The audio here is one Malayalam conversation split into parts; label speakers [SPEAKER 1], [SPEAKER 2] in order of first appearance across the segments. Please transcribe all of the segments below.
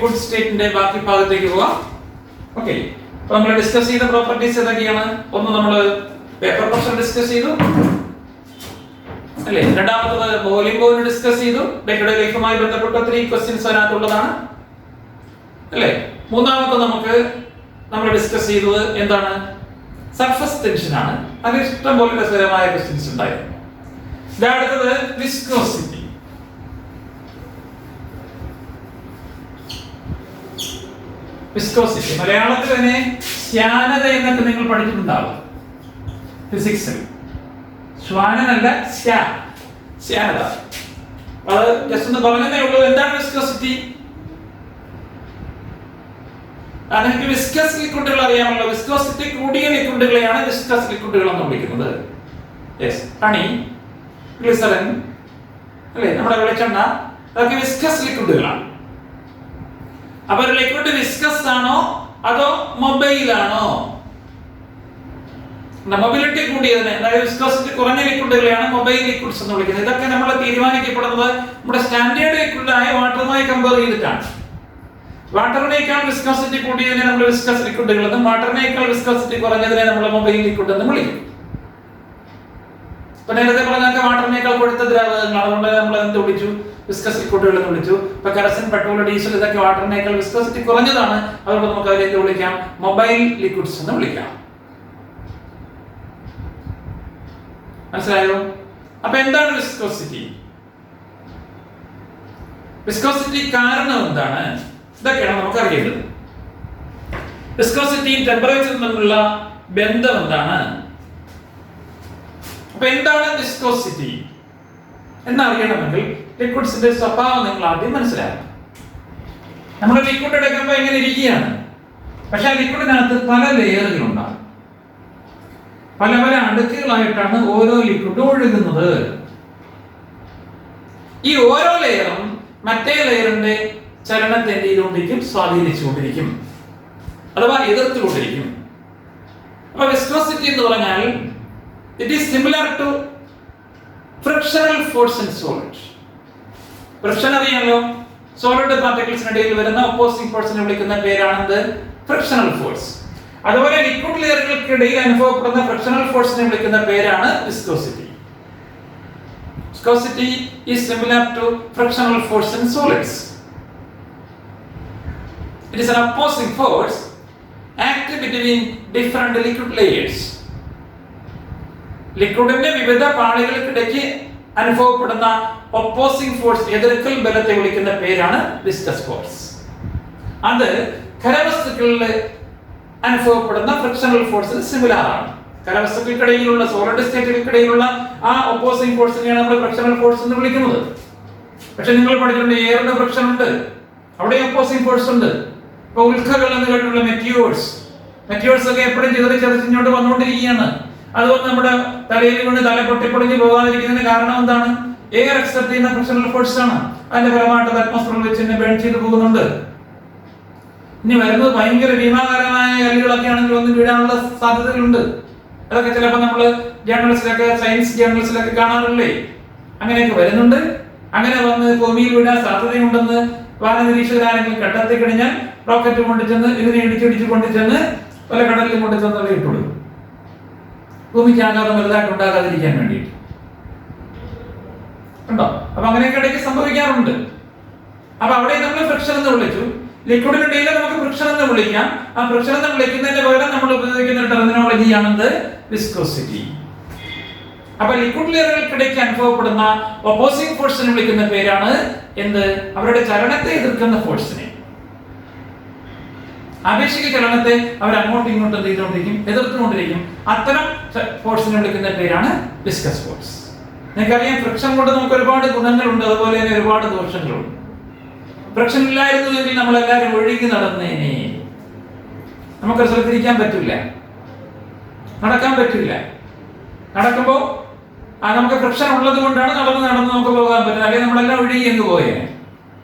[SPEAKER 1] ലിക്വിഡ് സ്റ്റേറ്റിന്റെ ബാക്കി ഭാഗത്തേക്ക് പോവാം. ഓക്കെ, അപ്പോൾ നമ്മൾ ഡിസ്കസ് ചെയ്ത പ്രോപ്പർട്ടീസ് ഏതൊക്കെയാണ്? ഒന്ന് നമ്മൾ പേപ്പർ പ്രഷർ ഡിസ്കസ് ചെയ്തു അല്ലേ? രണ്ടാമത്തത് ബോയിലിംഗ് പോയിന്റ് ഡിസ്കസ് ചെയ്തു. ഡേറ്റയുടെ ലൈഫുമായി ബന്ധപ്പെട്ട 3 ക്വസ്റ്റ്യൻസ് അതിനകത്തുള്ളതാണ് അല്ലേ? മൂന്നാമത്തെ നമ്മൾ ഡിസ്കസ് ചെയ്തത് എന്താണ്? സർഫസ് ടെൻഷൻ ആണ്. അത് ഇഷ്ടം പോലെ രസകരമായ ക്വസ്റ്റ്യൻസ് ഉണ്ടായിരുന്നു. അടുത്തത് വിസ്കോസിറ്റി. വിസ്കോസിറ്റി മലയാളത്തിൽ തന്നെ ശ്യാനത എന്നൊക്കെ നിങ്ങൾ പഠിച്ചിട്ടുണ്ടാവും ഫിസിക്സിൽ. ശ്വാനനല്ല, ശ്യാനത. അത് ജസ്റ്റ് ഒന്ന് പറഞ്ഞതേ ഉള്ളൂ. എന്താണ് വിസ്കോസിറ്റി? നിങ്ങൾക്ക് വിസ്കസ് ലിക്വിഡുകൾ അറിയാമല്ലോ. വിസ്കോസിറ്റി കൂടിയ ലിക്വിഡുകളെയാണ് വിസ്കസ് ലിക്വിഡുകൾ എന്ന് വിളിക്കുന്നത്. ഹണി, ഗ്ലിസറിൻ അല്ലേ, നമ്മുടെ വെളിച്ചെണ്ണ, അതൊക്കെ വിസ്കസ് ലിക്വിഡുകളാണ്. അപ്പൊ ഒരു ലിക്വിഡ് വിസ്കസ് ആണോ അതോ മൊബൈൽ ആണോ? മൊബിലിറ്റി കൂടിയതിനെ, അതായത് വിസ്കോസിറ്റി കുറഞ്ഞ ലിക്വിഡുകളെയാണ് മൊബൈൽ ലിക്വിഡ്സ് എന്ന് വിളിക്കുന്നത്. ഇതൊക്കെ നമ്മൾ തീരുമാനിക്കപ്പെടുന്നത് നമ്മുടെ സ്റ്റാൻഡേർഡ് ലിക്വിഡായ വാട്ടറുമായി കമ്പയർ ചെയ്തിട്ടാണ്. വാട്ടറിനേക്കാൾ വിസ്കോസിറ്റി കൂടിയതിനെ നമ്മൾ വിസ്കസ് ലിക്വിഡുകൾ എന്നും വാട്ടറിനേക്കാൾ വിസ്കോസിറ്റി കുറഞ്ഞതിനെ നമ്മൾ മൊബൈൽ ലിക്വിഡ് എന്നും വിളിക്കും. ഇപ്പൊ നേരത്തെ പറഞ്ഞൊക്കെ വാട്ടറിനേക്കാൾ കൊടുത്ത ദ്രാവകങ്ങൾ, അതുകൊണ്ട് നമ്മൾ എന്ത് വിളിച്ചു? വിസ്കസ് ലിക്വിഡുകൾ എന്ന് വിളിച്ചു. ഇപ്പൊ കെറസിൻ, പെട്രോൾ, ഡീസൽ ഇതൊക്കെ വാട്ടറിനേക്കാൾ വിസ്കോസിറ്റി കുറഞ്ഞതാണ്. അതുകൊണ്ട് നമുക്ക് അതിനെ എന്ത് വിളിക്കാം? മൊബൈൽ ലിക്വിഡ്സ് എന്ന് വിളിക്കാം. മനസ്സിലായോ? അപ്പൊ എന്താണ് വിസ്കോസിറ്റി? വിസ്കോസിറ്റി കാരണം എന്താണ്? ഇതൊക്കെയാണ് നമുക്ക് അറിയേണ്ടത്. വിസ്കോസിറ്റിയും ടെമ്പറേച്ചറും തമ്മിലുള്ള ബന്ധം എന്താണ്? അപ്പൊ എന്താണ് വിസ്കോസിറ്റി എന്നറിയണമെങ്കിൽ ലിക്വിഡ്സിന്റെ സ്വഭാവം നിങ്ങൾ ആദ്യം മനസ്സിലാക്കണം. നമ്മൾ ലിക്വിഡ് എടുക്കുമ്പോൾ എങ്ങനെ ഇരിക്കുകയാണ്, പക്ഷെ ആ ലിക്വിഡിനകത്ത് പല ലെയറുകളുണ്ടാകും. പല പല അടുക്കുകളായിട്ടാണ് ഓരോ ലിക്വിഡും ഒഴുകുന്നത്. ഈ ഓരോ ലെയറും മറ്റേ ലെയറിന്റെ ചലനത്തെ എന്ത് ചെയ്തുകൊണ്ടിരിക്കും? സ്വാധീനിച്ചുകൊണ്ടിരിക്കും, അഥവാ എതിർത്തുകൊണ്ടിരിക്കും. അപ്പൊ വിസ്കോസിറ്റി എന്ന് പറഞ്ഞാൽ it is similar to frictional force in solid. Friction അറിയാമല്ലോ, സോളിഡ് പാർട്ടിക്കിൾസിനിടയിൽ വരുന്ന ഒപ്പോസിംഗ് ഫോഴ്സിനെ വിളിക്കുന്ന പേരാണെന്ത്? Frictional force. അതുപോലെ ലിക്വിഡ് ലെയറുകൾക്കിടയിൽ അനുഭവപ്പെടുന്ന ഫ്രിക്ഷണൽ ഫോഴ്സിനെ വിളിക്കുന്ന പേരാണ് viscosity. Viscosity is similar to frictional force in solids. It is an opposing force acting between different liquid layers. ലിക്വിഡിന്റെ വിവിധ പാളികൾക്കിടയ്ക്ക് അനുഭവപ്പെടുന്ന ഒപ്പോസിംഗ് ഫോഴ്സ്, എതിർക്കൽ ബലത്തെ വിളിക്കുന്ന പേരാണ് വിസ്കസ് ഫോഴ്സ്. അത് ഖരവസ്തുക്കളിൽ അനുഭവപ്പെടുന്ന ഫ്രിക്ഷണൽ ഫോഴ്സിന് സിമിലർ ആണ്. ഖരവസ്തുക്കൾക്കിടയിലുള്ള, സോളിഡ് സ്റ്റേറ്റുകൾക്കിടയിലുള്ള ആ ഒപ്പോസിംഗ് ഫോഴ്സിനെയാണ് നമ്മൾ ഫ്രിക്ഷണൽ ഫോഴ്സ് എന്ന് വിളിക്കുന്നത്. പക്ഷെ നിങ്ങൾ പഠിച്ചിട്ടുണ്ട് എയറിന്റെ ഫ്രിക്ഷൻ ഉണ്ട്, അവിടെ ഒപ്പോസിംഗ് ഫോഴ്സ് ഉണ്ട്. ഇപ്പൊ ഉൽക്കകൾ എന്ന് കേട്ടിട്ടുള്ള മെറ്റിയോഴ്സ് ഒക്കെ എപ്പോഴും ചെറിഞ്ഞോട്ട് വന്നുകൊണ്ടിരിക്കുകയാണ്. അതുകൊണ്ട് നമ്മുടെ തലയിൽ കൊണ്ട് തല പൊട്ടിപ്പൊളിഞ്ഞ് പോകാതിരിക്കുന്നതിന് കാരണം എന്താണ്? എയർ എക്സെപ്റ്റ് ചെയ്യുന്ന ഫ്രിക്ഷണൽ ഫോഴ്സ് ആണ്. അതിന്റെ ഫലമായിട്ട് അറ്റ്മോസ്ഫിയറിൽ വെച്ച് തന്നെ ബേൺ ചെയ്ത് പോകുന്നുണ്ട്. ഇനി വരുന്നത് ഭയങ്കര ഭീമാകാരമായ കല്ലുകളൊക്കെ ആണെങ്കിൽ ഒന്ന് വീഴാനുള്ള സാധ്യതകളുണ്ട്. അതൊക്കെ ചിലപ്പോൾ നമ്മൾ ജേർണൽസിലൊക്കെ, സയൻസ് ജേർണൽസിലൊക്കെ കാണാറില്ലേ? അങ്ങനെയൊക്കെ വരുന്നുണ്ട്. അങ്ങനെ വന്ന് ഭൂമിയിൽ വീഴാൻ സാധ്യതയുണ്ടെന്ന് വാന നിരീക്ഷകരാരെങ്കിലും കണ്ടെത്തി കഴിഞ്ഞാൽ റോക്കറ്റ് കൊണ്ടുചെന്ന് ഇതിനെ ഇടിച്ചിടിച്ച് കൊണ്ടുചെന്ന് പല കടലിലും കൊണ്ടുചെന്നുള്ള ഇട്ടുള്ളൂ, ഭൂമിക്ക് ആഘാതം വലുതായിട്ട് ഉണ്ടാകാതിരിക്കാൻ വേണ്ടിയിട്ട്. ഉണ്ടോ? അപ്പൊ അങ്ങനെയൊക്കെ ഇടയ്ക്ക് സംഭവിക്കാറുണ്ട്. അപ്പൊ അവിടെ നമ്മൾ ഫ്രിക്ഷൻ എന്ന് വിളിച്ചു. ലിക്വിഡിനിടയിൽ നമുക്ക് ഫ്രിക്ഷൻ എന്ന് വിളിക്കാം. ആ ഫ്രിക്ഷൻ എന്ന് വിളിക്കുന്നതിന്റെ പകരം നമ്മൾ ഉപയോഗിക്കുന്ന ടെർമിനോളജിയാണെന്ത്? വിസ്കോസിറ്റി. അപ്പൊ ലിക്വിഡ് ലെയറുകൾക്കിടയ്ക്ക് അനുഭവപ്പെടുന്ന ഒപ്പോസിംഗ് ഫോഴ്സിനെ വിളിക്കുന്ന പേരാണ് എന്ത്? അവരുടെ ചലനത്തെ എതിർക്കുന്ന ഫോഴ്സിനെ. ആപേക്ഷിക ചലനത്തെ അവർ അങ്ങോട്ടും ഇങ്ങോട്ടും ചെയ്തുകൊണ്ടിരിക്കും, എതിർത്തുകൊണ്ടിരിക്കും. അത്തരം ഫോഴ്സിനെ വിളിക്കുന്ന പേരാണ് വിസ്കസ് ഫോഴ്സ്. നിങ്ങൾക്കറിയാം, ഫ്രിക്ഷൻ കൊണ്ട് നമുക്ക് ഒരുപാട് ഗുണങ്ങളുണ്ട്, അതുപോലെ തന്നെ ഒരുപാട് ദോഷങ്ങളുണ്ട്. ഫ്രിക്ഷൻ ഇല്ലായിരുന്നു എങ്കിൽ നമ്മളെല്ലാവരും ഒഴുകി നടന്നേനെ. നമുക്ക് സ്ഥലത്തിരിക്കാൻ പറ്റില്ല, നടക്കാൻ പറ്റില്ല. നടക്കുമ്പോൾ നമുക്ക് ഫ്രിക്ഷൻ ഉള്ളത് കൊണ്ടാണ് നടന്ന് നമുക്ക് പോകാൻ പറ്റുന്നത്. അല്ലെങ്കിൽ നമ്മളെല്ലാം ഒഴുകി അങ്ങ് പോയേ.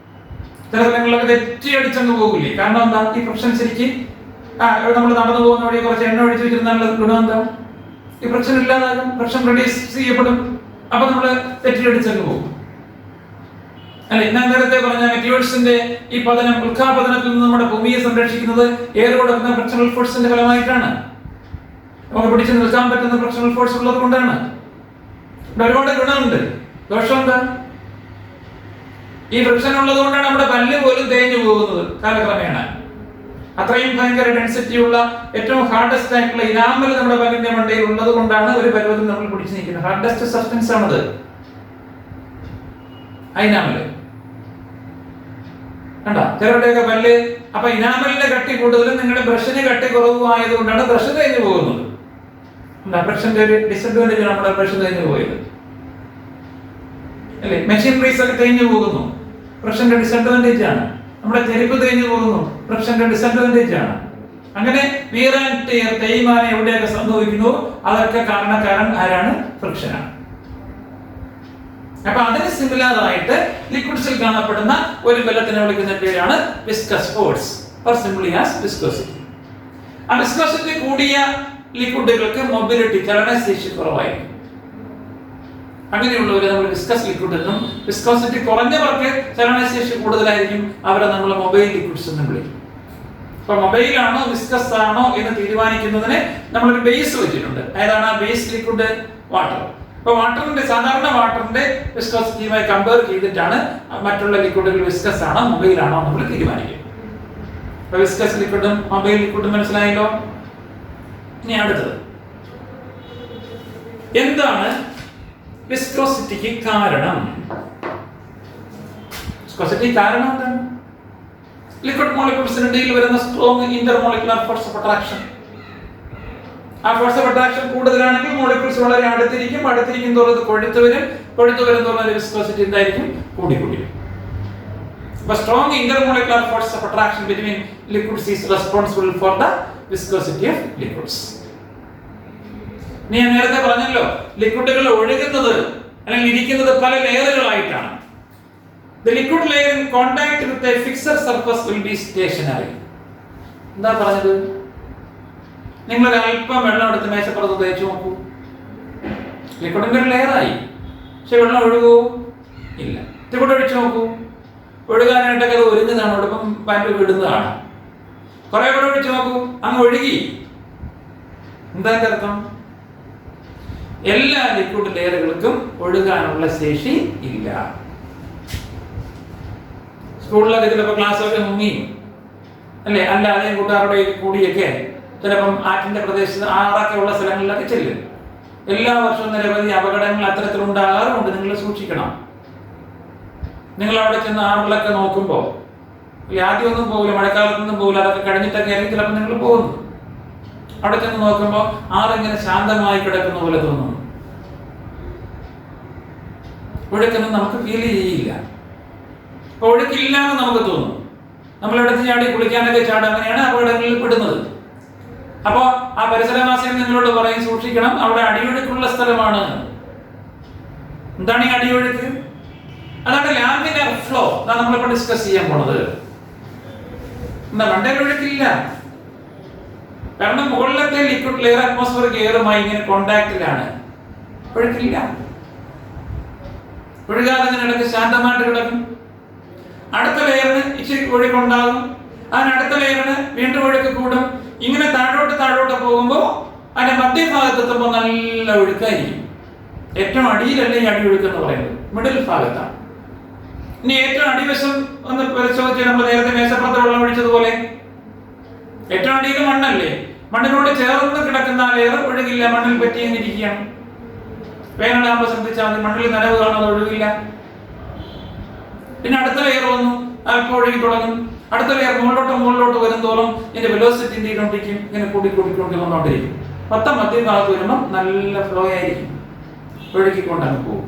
[SPEAKER 1] ചില സ്ഥലങ്ങളിലൊക്കെ തെറ്റിയടിച്ചങ്ങ് പോകില്ലേ? കാരണം എന്താ? ഈ ഫ്രിക്ഷൻ ശരിക്കും നമ്മൾ നടന്നു പോകുന്ന വഴി കുറച്ച് എണ്ണ ഒഴിച്ചു വെച്ചിരുന്നുള്ള ഗുണം എന്താ? ഈ ഫ്രിക്ഷൻ ഇല്ലാതാകും, ഫ്രിക്ഷൻ റെഡ്യൂസ് ചെയ്യപ്പെടും. അപ്പൊ നമ്മൾ തെറ്റിയടിച്ചങ്ങ് പോകും. അല്ലെ? ഞാൻ നേരത്തെ പറഞ്ഞ മെറ്റീരിയൽസിന്റെ ഈ പതനം, ഉൽക്കാപതനത്തിൽ നിന്ന് നമ്മുടെ ഭൂമിയെ സംരക്ഷിക്കുന്നത് എയർ കൊടുക്കുന്ന ഫ്രിക്ഷണൽ ഫോഴ്സിന്റെ ഫലമായിട്ടാണ്. നമുക്ക് പിടിച്ചു നിൽക്കാൻ പറ്റുന്ന ഫ്രിക്ഷണൽ ഫോഴ്സ് ഉള്ളത് കൊണ്ടാണ്. ഒരുപാട് ഗുണമുണ്ട്. ദോഷം എന്താ? ഈ ഫ്രിക്ഷൻ ഉള്ളത് കൊണ്ടാണ് നമ്മുടെ പല്ല് പോലും തേഞ്ഞു പോകുന്നത് കാലക്രമേണ. അത്രയും ഭയങ്കര ഡെൻസിറ്റി ഉള്ള ഏറ്റവും ഹാർഡസ്റ്റ് ആയിട്ടുള്ള ഇനാമൽ നമ്മുടെ പല്ലിന്റെ മണ്ടയിൽ ഉള്ളത് കൊണ്ടാണ് ഒരു പരുവത്തിൽ നമ്മൾ പിടിച്ചു നിൽക്കുന്നത്. ഹാർഡസ്റ്റ് സബ്സ്റ്റൻസ് ആണത് ഇനാമല്. കണ്ടോ ചിലരുടെയൊക്കെ പല്ല്. അപ്പൊ ഇനാമലിന്റെ കട്ടി കൂടുതലും നിങ്ങളുടെ ബ്രഷിന് കട്ടി കുറവും ആയതുകൊണ്ടാണ് ബ്രഷ് തേഞ്ഞു പോകുന്നത്. ബ്രഷിന്റെ ഒരു ഡിസഡ്വാൻറ്റേജ് നമ്മുടെ ബ്രഷ് തേഞ്ഞു പോയത് അല്ലെ? മെഷീനറീസ് ഒക്കെ തേഞ്ഞു പോകുന്നു, ബ്രഷിന്റെ ഡിസഡ്വാൻറ്റേജ് ആണ്. നമ്മുടെ ചെരുപ്പ് തേഞ്ഞു പോകുന്നു, ബ്രഷിന്റെ ഡിസഡ്വാൻറ്റേജ് ആണ്. അങ്ങനെ വിയർ ആൻഡ് ടയർ, തേയ്മാനം എവിടെയൊക്കെ സംഭവിക്കുന്നു അതൊക്കെ കാരണക്കാരൻ ആരാണ്? ഫ്രിക്ഷനാണ്. അപ്പൊ അതിന് സിമിലർ ആയിട്ട് ലിക്വിഡ്സിൽ കാണപ്പെടുന്ന ഒരു ബലത്തിനെ വിളിക്കുന്ന പേരാണ് viscous force, or simply as viscosity. ആ വിസ്കോസിറ്റി കൂടിയ ലിക്വിഡുകൾക്ക് മൊബിലിറ്റി, ചലനശേഷി കുറവായിരിക്കും. അങ്ങനെയുള്ളവരെ നമ്മൾ വിസ്കസ് ലിക്വിഡ് എന്നും, വിസ്കോസിറ്റി കുറഞ്ഞവർക്ക് ചലനശേഷി കൂടുതലായിരിക്കും, അവരെ നമ്മൾ മൊബൈൽ ലിക്വിഡ്സ് എന്നും വിളിക്കും. അപ്പൊ മൊബൈലാണോ വിസ്കസ് ആണോ എന്ന് തീരുമാനിക്കുന്നതിന് നമ്മളൊരു ബേസ് വെച്ചിട്ടുണ്ട്. ഏതാണ് ആ ബേസ് ലിക്വിഡ്? വാട്ടർ. അപ്പൊ വാട്ടറിന്റെ, സാധാരണ വാട്ടറിന്റെ വിസ്കോസിറ്റിയുമായി കമ്പയർ ചെയ്തിട്ടാണ് മറ്റുള്ള ലിക്വിഡുകൾ വിസ്കസ് ആണോ മൊബൈൽ ആണോ നമ്മൾ തീരുമാനിക്കും. അപ്പൊ വിസ്കസ് ലിക്വിഡും മൊബൈൽ ലിക്വിഡും മനസ്സിലായല്ലോ. ഇനി അടുത്തത് എന്താണ് വിസ്കോസിറ്റിക്ക് കാരണം? വിസ്കോസിറ്റി കാരണം എന്താണ്? ലിക്വിഡ് മോളിക്യൂൾസിന് ഇടയിൽ വരുന്ന strong intermolecular force of attraction. ആ ഫോഴ്സ് ഓഫ് അട്രാക്ഷൻ കൂടുതലാണെങ്കിൽ മോളിക്യൂൾസ് വളരെ അടുത്തിരിക്കും തോറും അത് കൊഴുത്തു വരും തോറും വിസ്കോസിറ്റി എന്തായിരിക്കും? കൂടി വരും. അപ്പൊ strong intermolecular force of attraction between liquids is responsible for the viscosity of liquids. ഞാൻ നേരത്തെ പറഞ്ഞല്ലോ, ലിക്വിഡുകൾ ഒഴുകുന്നത് അല്ലെങ്കിൽ ഇരിക്കുന്നത് പല ലെയറുകളായിട്ടാണ്. The liquid layer in contact with a fixed surface will be stationary. എന്താ പറഞ്ഞത്? നിങ്ങൾ അല്പം വെള്ളം എടുത്ത് മേശപ്പുറത്ത് തേച്ച് നോക്കൂ. ലിക്വിഡിന്റെ ഒരു ലെയറായി, പക്ഷെ വെള്ളം ഒഴുകുമോ? ഇല്ല. ലിക്വിഡ് ഒഴിച്ചു നോക്കൂ, ഒഴുകാനായിട്ടൊക്കെ അത് ഒരുങ്ങുന്നതാണ്, ഒടുപ്പം പാൻറ് വിടുന്നതാണ്. കുറെ കൂടെ ഒഴിച്ചു നോക്കൂ, അങ്ങ് ഒഴുകി. എന്താ അർത്ഥം? എല്ലാ ലിക്വിഡ് ലെയറുകൾക്കും ഒഴുകാനുള്ള ശേഷി ഇല്ല. സ്കൂളിലൊക്കെ ചിലപ്പോൾ ക്ലാസ്സൊക്കെ മുങ്ങി അല്ലേ, അല്ലാതെ കൂട്ടുകാരുടെ കൂടിയൊക്കെ ചിലപ്പം ആറ്റിന്റെ പ്രദേശത്ത്, ആറൊക്കെ ഉള്ള സ്ഥലങ്ങളിലൊക്കെ ചെല്ലും. എല്ലാ വർഷവും നിരവധി അപകടങ്ങൾ അത്തരത്തിലുണ്ടാകാറുണ്ട്. നിങ്ങൾ സൂക്ഷിക്കണം. നിങ്ങൾ അവിടെ ചെന്ന് ആറിലൊക്കെ നോക്കുമ്പോൾ ആദ്യമൊന്നും പോകില്ല, മഴക്കാലത്തൊന്നും പോകില്ല, അതൊക്കെ കഴിഞ്ഞിട്ടൊക്കെ ആയിരിക്കും ചിലപ്പോൾ നിങ്ങൾ പോകുന്നു. അവിടെ ചെന്ന് നോക്കുമ്പോൾ ആറിങ്ങനെ ശാന്തമായി കിടക്കുന്ന പോലെ തോന്നുന്നു. ഒഴുക്കൊന്നും നമുക്ക് ഫീൽ ചെയ്യില്ല. അപ്പൊ ഒഴുക്കില്ല എന്ന് നമുക്ക് തോന്നും. നമ്മളെടുത്ത് ചാടി കുളിക്കാനൊക്കെ ചാടും, അങ്ങനെയാണ് അപകടങ്ങളിൽ പെടുന്നത്. അപ്പോ ആ പരിസരവാസികൾ നിങ്ങളോട് പറയും, സൂക്ഷിക്കണം, അവിടെ അടിയൊഴുക്കുള്ള സ്ഥലമാണ്. എന്താണ് ഈ അടിയൊഴുക്ക്? അതാണ് ലാമിനാർ ഫ്ലോ. അതാണ് നമ്മളിപ്പോ ഡിസ്കസ് ചെയ്യാൻ പോണത്. എന്താ മണ്ടയിൽ ഒഴുക്കില്ല, കാരണം മുകളിലത്തെ ലിക്വിഡ് ലെയർ അറ്റ്മോസ്ഫിയറിക് എയറുമായി ഇങ്ങനെ കോണ്ടാക്റ്റിലാണ്. ഒഴുക്കില്ല. ഒഴുകാതെ ഇടയ്ക്ക് ശാന്തമായിട്ട് കിടക്കും. അടുത്ത ലെയറിന് ഇച്ചിരി ഒഴുക്കുണ്ടാകും, അതിനടുത്ത ലെയറിന് വീണ്ടും ഒഴുക്ക് കൂടും. ഇങ്ങനെ താഴോട്ട് പോകുമ്പോൾ അതിന്റെ മധ്യഭാഗത്തെത്തുമ്പോൾ നല്ല ഒഴുക്കായിരിക്കും. ഏറ്റവും അടിയിലല്ല ഈ അടിയൊഴുക്ക് എന്ന് പറയുന്നത്, മിഡിൽ ഭാഗത്താണ്. ഇനി ഏറ്റവും അടിവശം ഒന്ന് പരിശോധിച്ച് നമ്മൾ നേരത്തെ മേശപ്പുറത്ത് വെള്ളം ഒഴിച്ചതുപോലെ ഏറ്റവും അടിയിൽ മണ്ണല്ലേ, മണ്ണിനോട് ചേർന്ന് കിടക്കുന്ന ആ ലെയർ ഒഴുകില്ല, മണ്ണിൽ പറ്റിയിരിക്കുകയാണ്. വേനലാകുമ്പോൾ ശ്രദ്ധിച്ചാൽ മതി, മണ്ണിൽ നനവ് കാണാതെ ഒഴുകില്ല. പിന്നെ അടുത്ത ലെയർ വന്നു, അല്പം ഒഴുകി തുടങ്ങും. അടുത്ത ലെയർ മുകളിലോട്ട് വരും തോറും ഇതിന്റെ വെലോസിറ്റി എന്ത് ചെയ്തോണ്ടിരിക്കും? ഇങ്ങനെ വന്നോണ്ടിരിക്കും. മൊത്തം മധ്യഭാഗത്ത് വരുമ്പോൾ നല്ല ഫ്ലോ ആയിരിക്കും, ഒഴുകിക്കൊണ്ടങ്ങ് പോകും.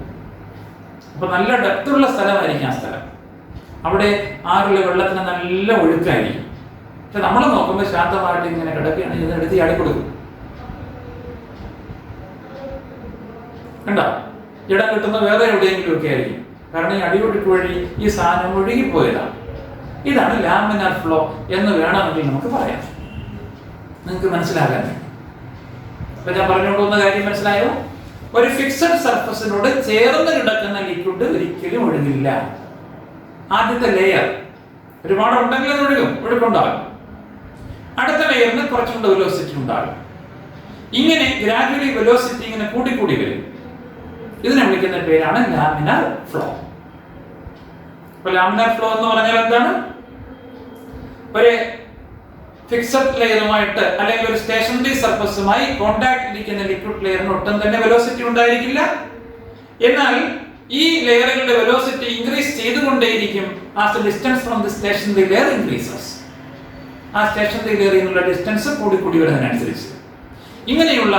[SPEAKER 1] അപ്പൊ നല്ല ഡെപ്തുള്ള സ്ഥലമായിരിക്കും ആ സ്ഥലം. അവിടെ ആറുള്ള വെള്ളത്തിന് നല്ല ഒഴുക്കായിരിക്കും. പക്ഷെ നമ്മൾ നോക്കുമ്പോൾ ശാന്തമായിട്ട് ഇങ്ങനെ കിടക്കുകയാണ്, ഇതിനെടുത്ത് ചാടിക്കൊടുക്കും. കണ്ടോ? ഇടം കിട്ടുന്ന വേറെ എവിടെയെങ്കിലും ഒക്കെ ആയിരിക്കും, കാരണം ഈ അടിയൊഴുക്ക് വഴി ഈ സാധനം ഒഴുകിപ്പോയതാണ്. ഇതാണ് ലാമിനാർ ഫ്ലോ എന്ന് വേണമെങ്കിൽ നമുക്ക് പറയാം. നിങ്ങൾക്ക് മനസ്സിലാകാൻ. അപ്പൊ ഞാൻ പറഞ്ഞുകൊണ്ടുവന്ന കാര്യം മനസ്സിലായോ? ഒരു ഫിക്സഡ് സർഫസിനോട് ചേർന്ന് കിടക്കുന്ന ലിക്വിഡ് ഒരിക്കലും ഒഴുകില്ല. ആദ്യത്തെ ലെയർ ഒരുപാട് ഉണ്ടെങ്കിൽ അത് ഒഴുക്കുണ്ടാകും. അടുത്ത ലെയറിന് കുറച്ചുകൂടെ വെലോസിറ്റി ഉണ്ടാകും. ഇങ്ങനെ ഗ്രാജുവലി വെലോസിറ്റി ഇങ്ങനെ കൂടിക്കൂടി വരും. ഇതിനെ വിളിക്കുന്ന പേരാണ് ലാമിനാർ ഫ്ലോ. അപ്പൊ ലാമിനാർ ഫ്ലോ എന്ന് പറഞ്ഞാൽ എന്താണ്? ഒരു ഫിക്സഡ് ലെയറുമായിട്ട് അല്ലെങ്കിൽ ഒരു സ്റ്റേഷനറി സർഫസുമായി കോണ്ടാക്ട് ഇരിക്കുന്ന ലിക്വിഡ് ലെയറിന് ഒട്ടും തന്നെ വെലോസിറ്റി ഉണ്ടായിരിക്കില്ല. എന്നാൽ ഈ ലെയറുകളുടെ വെലോസിറ്റി ഇൻക്രീസ് ചെയ്തുകൊണ്ടേയിരിക്കും as the distance from the stationary layer increases. ആ സ്റ്റേഷനറി ലെയറിൽ നിന്നുള്ള ഡിസ്റ്റൻസ് കൂടി വരുന്നതിനനുസരിച്ച് ഇങ്ങനെയുള്ള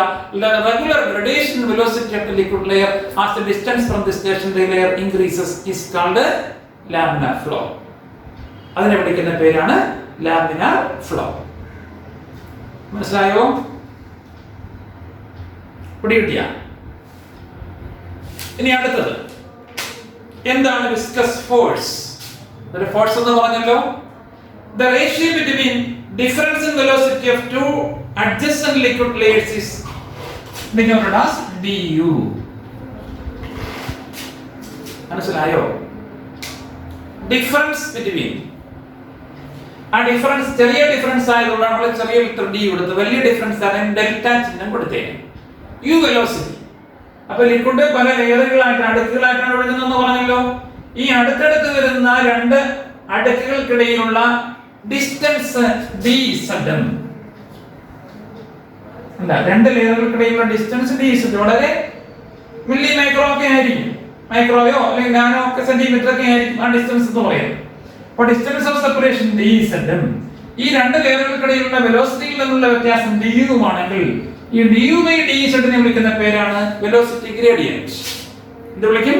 [SPEAKER 1] regular gradation velocity of the liquid layer as the distance from the stationary layer increases is called laminar flow. അതിനെ വിളിക്കുന്ന പേരാണ് ലാമിനാർ ഫ്ലോ. മനസ്സിലായോ? പിടികിട്ടിയ? ഇനി അടുത്തത് എന്താണ് വിസ്കസ് ഫോഴ്സ്? ഒരു ഫോഴ്സ് എന്ന് പറഞ്ഞല്ലോ, the ratio between difference in velocity of two adjacent liquid layers is denoted as du. മനസ്സിലായോ? ഡിഫറൻസ് ബിറ്റ്വീൻ, ആ ഡിഫറൻസ് ചെറിയ ഡിഫറൻസ് ആയതുകൊണ്ടാണ് നമ്മൾ ചെറിയ ലെറ്റർ ഡി കൊടുത്തത്. വലിയ ഡിഫറൻസ് ആണെങ്കിൽ ഡെൽറ്റ ചിഹ്നം കൊടുത്തേനെ. U velocity. അപ്പൊ ലിക്വിഡ് പല ലെയറുകളായിട്ട് അടുക്കുകളായിട്ടാണ് ഒഴുകുന്നതെന്ന് പറഞ്ഞല്ലോ. ഈ അടുത്തടുത്ത് വരുന്ന രണ്ട് അടുക്കുകൾക്കിടയിലുള്ള ഡിസ്റ്റൻസ് ഡി സെഡം അല്ല, രണ്ട് ലെയറുകൾക്കിടയിലുള്ള ഡിസ്റ്റൻസ് ഡി സെഡ് വളരെ മില്ലി മൈക്രോ ഒക്കെ ആയിരിക്കും. മൈക്രോയോ അല്ലെങ്കിൽ നാനോ ഒക്കെ സെന്റിമീറ്റർ ഒക്കെ ആയിരിക്കും ആ ഡിസ്റ്റൻസ് എന്ന് പറയുന്നത്. അപ്പോൾ ഡിസ്റ്റൻസ് ഓഫ് സെപ്പറേഷൻ ഡി സെഡം ഈ രണ്ട് ലെയറുകൾക്കിടയിലുള്ള വെലോസിറ്റിയിൽ നിന്നുള്ള വ്യത്യാസം ഡി യുമാണെങ്കിൽ ഈ ഡി യു ബൈ ഡി സെഡിനെ വിളിക്കുന്ന പേരാണ് വെലോസിറ്റി ഗ്രേഡിയന്റ്. ഇത് വിളിക്കും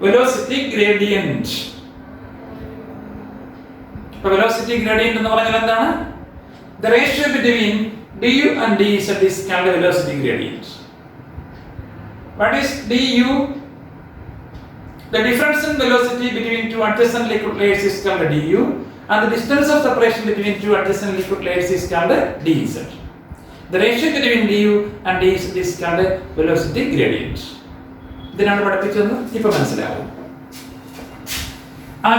[SPEAKER 1] വെലോസിറ്റി ഗ്രേഡിയന്റ്. വെലോസിറ്റി ഗ്രേഡിയന്റ് എന്ന് പറഞ്ഞാൽ എന്താണ്? The ratio between du and dz is called the velocity gradient. What is du? The difference in velocity between two adjacent liquid layers is called du, and the distance of separation between two adjacent liquid layers is called dz. The ratio between du and dz is called velocity gradient. ഇതിനാണ് പഠിപ്പിച്ചത്. ഇപ്പൊ മനസ്സിലാവും. ആ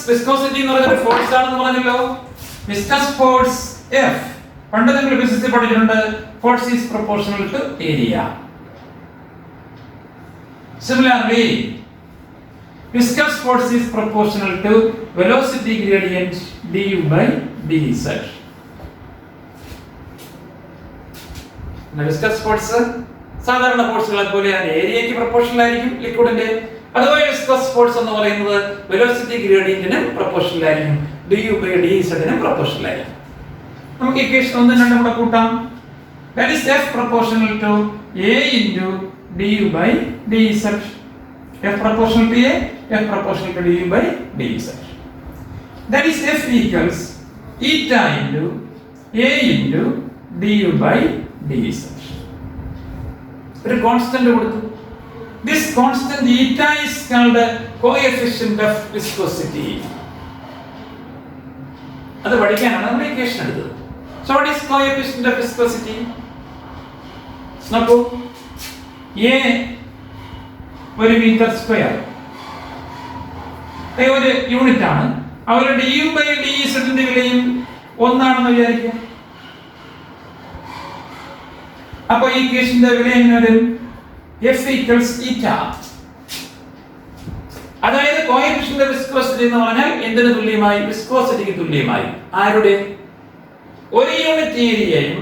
[SPEAKER 1] വിസ്കോസിറ്റി എന്ന് പറയുന്ന ഫോഴ്സ് ആണെന്ന് പറഞ്ഞല്ലോ. വിസ്കസ് ഫോഴ്സ് F പണ്ട് നിങ്ങൾ ഫിസിക്സിൽ പഠിച്ചിട്ടുണ്ട്. Force is proportional to area. Similarly viscous force is proportional to velocity gradient du by dz. Viscous force സാധാരണ ഫോഴ്സുകളെ പോലെ ഏരിയയ്ക്ക് പ്രൊപോർഷണൽ ആയിരിക്കും ലിക്വിഡിന്റെ. അതുപോലെ വിസ്കസ് ഫോഴ്സ് എന്ന് പറയുന്നത് വെലോസിറ്റി ഗ്രേഡിയന്റിന് പ്രൊപോർഷണൽ ആയിരിക്കും, du by dz ന് പ്രൊപോർഷണൽ ആയിരിക്കും. നമുക്ക് ഇക്വേഷൻ 1 2 കൂടെ കൂട്ടാം. That is F proportional to A into du by dz. F proportional to A, F proportional to du by dz. That is F equals eta into A into du by dz. ഒരു കോൺസ്റ്റന്റ് കൊടുത്തു. This constant eta is called the coefficient of viscosity. അത് പഠിക്കാനാണ് നമ്മൾ ഇക്വേഷൻ എടുത്തത്. So what is coefficient of viscosity? നോക്കൂ, A ഒരു മീറ്റർ സ്ക്വയർ ഒരു യൂണിറ്റ് ആണ്. അതുപോലെ du by dz ന്റെ വിലയും ഒന്നാണെന്ന് വിചാരിക്കുക. അപ്പോൾ ഈ ഇക്വേഷന്റെ വില എങ്ങനെ വരും? F equals eta. അതായത് കോഎഫിഷ്യന്റ് ഓഫ് വിസ്കോസിറ്റി എന്ന് പറഞ്ഞാൽ എന്തിനു തുല്യമായി? വിസ്കോസിറ്റിക്ക് തുല്യമായി. ആരുടെ? ഒരു യൂണിറ്റ് ഏരിയയും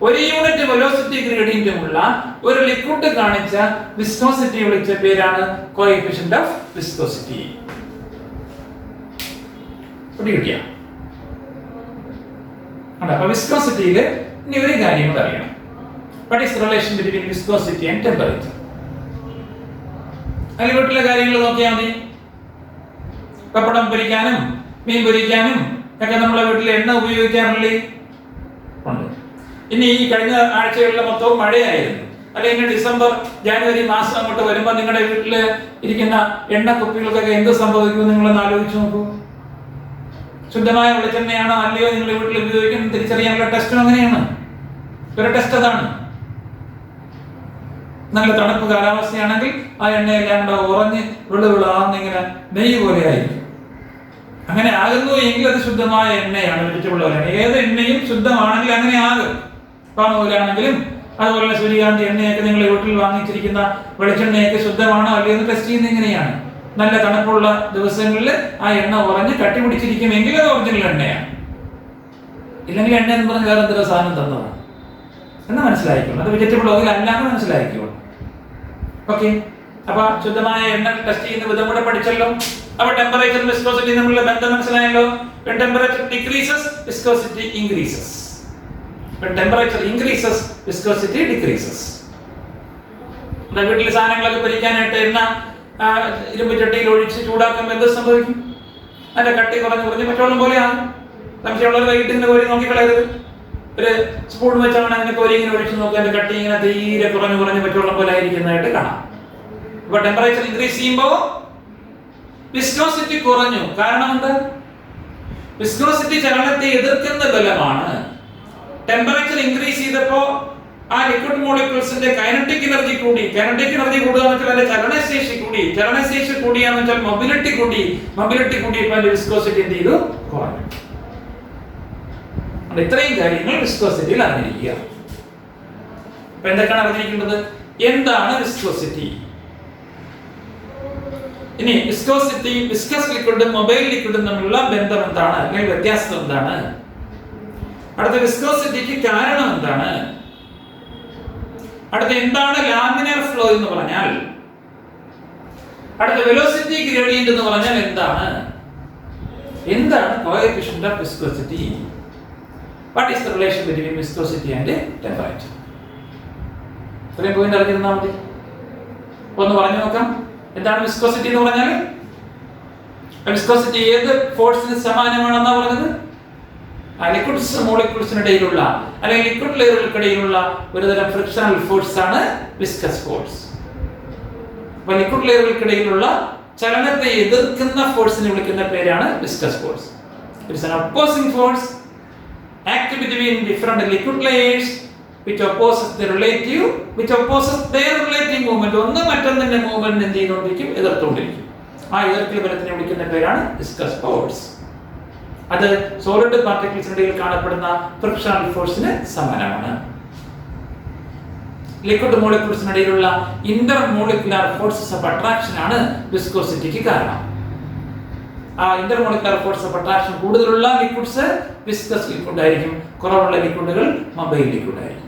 [SPEAKER 1] ഒരു യൂണിറ്റ് വെലോസിറ്റി ഗ്രേഡിയന്റും ഉള്ള ഒരു ലിക്വിഡ് കാണിച്ച വിസ്കോസിറ്റി വിളിച്ച പേരാണ് കോഎഫിഷ്യന്റ് ഓഫ് വിസ്കോസിറ്റി. കിട്ടിയ അപ്പൊ വിസ്കോസിറ്റിയിൽ ഇനി ഒരു കാര്യം കൂടെ അറിയണം. What is the relation between viscosity and temperature? അതിൽ വീട്ടിലെ കാര്യങ്ങൾ നോക്കിയാൽ മതി. പപ്പടം പൊരിക്കാനും മീൻ പൊരിക്കാനും ഒക്കെ നമ്മളെ വീട്ടിൽ എണ്ണ ഉപയോഗിക്കാറില്ലേ? ഉണ്ട്. ഇനി ഈ കഴിഞ്ഞ ആഴ്ചകളിലെ മൊത്തവും മഴയായിരുന്നു. അല്ലെങ്കിൽ ഡിസംബർ ജനുവരി മാസം അങ്ങോട്ട് വരുമ്പോൾ നിങ്ങളുടെ വീട്ടിൽ ഇരിക്കുന്ന എണ്ണ കുപ്പികൾക്കൊക്കെ എന്ത് സംഭവിക്കും നിങ്ങളൊന്ന് ആലോചിച്ച് നോക്കൂ. ശുദ്ധമായ വെളിച്ചെണ്ണയാണോ അല്ലയോ നിങ്ങളുടെ വീട്ടിൽ ഉപയോഗിക്കുന്നത് തിരിച്ചറിയാനുള്ള ടെസ്റ്റും അങ്ങനെയാണ്. ഒരു ടെസ്റ്റ് അതാണ്. നല്ല തണുപ്പ് കാലാവസ്ഥയാണെങ്കിൽ ആ എണ്ണയെല്ലാം കൂടെ ഉറഞ്ഞ് വിളുവിളാന്നിങ്ങനെ നെയ്യ് പോലെ ആയിരിക്കും. അങ്ങനെ ആകുന്നു എങ്കിൽ അത് ശുദ്ധമായ എണ്ണയാണ്, വെജിറ്റബിൾ ഓയിലാണ്. ഏത് എണ്ണയും ശുദ്ധമാണെങ്കിൽ അങ്ങനെ ആകും. പാം ഓയിലാണെങ്കിലും അതുപോലെ സൂര്യകാന്തി എണ്ണയൊക്കെ നിങ്ങൾ വീട്ടിൽ വാങ്ങിച്ചിരിക്കുന്ന വെളിച്ചെണ്ണയൊക്കെ ശുദ്ധമാണോ അല്ലയോ എന്ന് ടെസ്റ്റ് ചെയ്യുന്നത് എങ്ങനെയാണ്? നല്ല തണുപ്പുള്ള ദിവസങ്ങളിൽ ആ എണ്ണ ഉറഞ്ഞ് കട്ടി പിടിച്ചിരിക്കുമെങ്കിൽ അത് ഒറിജിനൽ എണ്ണയാണ്. ഇല്ലെങ്കിൽ എണ്ണ എന്ന് പറഞ്ഞ് വേറെ എന്തൊരു സാധനം തന്നതാണ് എന്ന് മനസ്സിലാക്കിക്കോളൂ. അത് വെജിറ്റബിൾ ഓയിൽ അല്ലാന്ന് മനസ്സിലാക്കിക്കോളൂ. ഓക്കെ, അപ്പൊ ശുദ്ധമായ എണ്ണ ടെസ്റ്റ് ചെയ്യുന്ന വിധം കൂടെ പഠിച്ചല്ലോ. അപ്പൊ ടെമ്പറേച്ചർ വിസ്കോസിറ്റി തമ്മിലുള്ള ബന്ധം മനസ്സിലായല്ലോ. When temperature decreases, viscosity increases. When temperature increases, viscosity decreases. വീട്ടിലെ സാധനങ്ങളൊക്കെ പൊരിക്കാനായിട്ട് എണ്ണ ഇരുമ്പ് ചട്ടിയിൽ ഒഴിച്ച് ചൂടാക്കുമ്പോൾ എന്ത് സംഭവിക്കും? അതിന്റെ കട്ടി കുറഞ്ഞ് പച്ചവെള്ളം പോലെയാണ്. സംശയമുള്ളവർ വൈകിട്ട് ഇങ്ങനെ കോരി നോക്കിക്കളയരുത്. ഒരു സ്പൂൺ വെച്ചാണ് അങ്ങനെ കോരി ഇങ്ങനെ ഒഴിച്ച് നോക്കി അതിന്റെ കട്ടി ഇങ്ങനെ തീരെ കുറഞ്ഞ് പച്ചവെള്ളം പോലെ ആയിരിക്കുന്നതായിട്ട് കാണാം. അപ്പൊ ടെമ്പറേച്ചർ ഇൻക്രീസ് ചെയ്യുമ്പോൾ വിസ്കോസിറ്റി കുറഞ്ഞു. കാരണം എന്താ? വിസ്കോസിറ്റി ചലനത്തെ എതിർക്കുന്ന ബലമാണ്. ടെമ്പറേച്ചർ ഇൻക്രീസ് ചെയ്തപ്പോ ആ ലിക്വിഡ് മോളിക്യൂൾസിന്റെ കൈനറ്റിക് എനർജി കൂടി. കൈനറ്റിക് എനർജി കൂടുക എന്ന് വെച്ചാൽ അതിന്റെ ചലനശേഷി കൂടി. ചലനശേഷി കൂടിയാന്ന് വെച്ചാൽ മൊബിലിറ്റി കൂടി. മൊബിലിറ്റി കൂടിയപ്പോൾ അതിന്റെ വിസ്കോസിറ്റി എന്ത് ചെയ്തു? കുറഞ്ഞു. ഇത്രയും കാര്യങ്ങൾ വിസ്കോസിറ്റിയിൽ അറിഞ്ഞിരിക്കുക. അപ്പൊ എന്തൊക്കെയാണ് അറിഞ്ഞിരിക്കേണ്ടത്? എന്താണ് വിസ്കോസിറ്റി? ഇനി വിസ്കോസിറ്റി, വിസ്കസ് ലിക്വിഡും മൊബൈൽ ലിക്വിഡും തമ്മിലുള്ള ബന്ധം എന്താണ്, അല്ലെങ്കിൽ വ്യത്യാസം എന്താണ്? അടുത്ത വിസ്കോസിറ്റിക്ക് കാരണം എന്താണ്? അടുത്ത എന്താണ് ലാമിനാർ ഫ്ലോ എന്ന് പറഞ്ഞാൽ? അടുത്ത വെലോസിറ്റി ഗ്രേഡിയന്റ് എന്ന് പറഞ്ഞാൽ എന്താണ്? എന്താണ് coefficient of viscosity? What is the relation between viscosity and temperature? ഇത്രയും പോയിന്റ് അറിഞ്ഞിരുന്നാൽ മതി. ഒന്ന് പറഞ്ഞു നോക്കാം. എന്താണ് വിസ്കോസിറ്റി എന്ന് പറഞ്ഞാൽ? വിസ്കോസിറ്റി ഏത് ഫോഴ്സിന് സമാനമാണെന്നാ പറഞ്ഞത്? ലിക്വിഡ്സ് മോളിക്യൂൾസിനിടയിലുള്ള അല്ലെങ്കിൽ ലിക്വിഡ് ലെയറുകൾക്കിടയിലുള്ള ഒരുതരം ഫ്രിക്ഷണൽ ഫോഴ്സ് ആണ് വിസ്കസ് ഫോഴ്സ്. അപ്പൊ ലിക്വിഡ് ലെയറുകൾക്കിടയിലുള്ള ചലനത്തെ എതിർക്കുന്ന ഫോഴ്സിനെ വിളിക്കുന്ന പേരാണ് viscous force. It's an opposing force act between different liquid layers which opposes their relative movement. ഒന്ന് മറ്റൊന്നിന്റെ മൂവ്മെന്റ് എന്ത് ചെയ്തുകൊണ്ടിരിക്കും? എതിർത്തുകൊണ്ടിരിക്കും. ആ എതിർക്കൽ ബലത്തിനെ വിളിക്കുന്ന പേരാണ് വിസ്കസ് ഫോഴ്സ്. അത് സോളിഡ് പാർട്ടിക്കിൾസിനിടയിൽ കാണപ്പെടുന്ന ഫ്രിക്ഷണൽ ഫോഴ്സിന് സമാനമാണ്. ലിക്വിഡ് മോളിക്യൂൾസിനിടയിലുള്ള intermolecular forces of attraction ആണ് വിസ്കോസിറ്റിക്ക് കാരണം. ആ intermolecular force of attraction കൂടുതലുള്ള ലിക്വിഡ്സ് വിസ്കസ് ലിക്വിഡ് ആയിരിക്കും, കുറവുള്ള ലിക്വിഡുകൾ മൊബൈൽ ലിക്വിഡ് ആയിരിക്കും.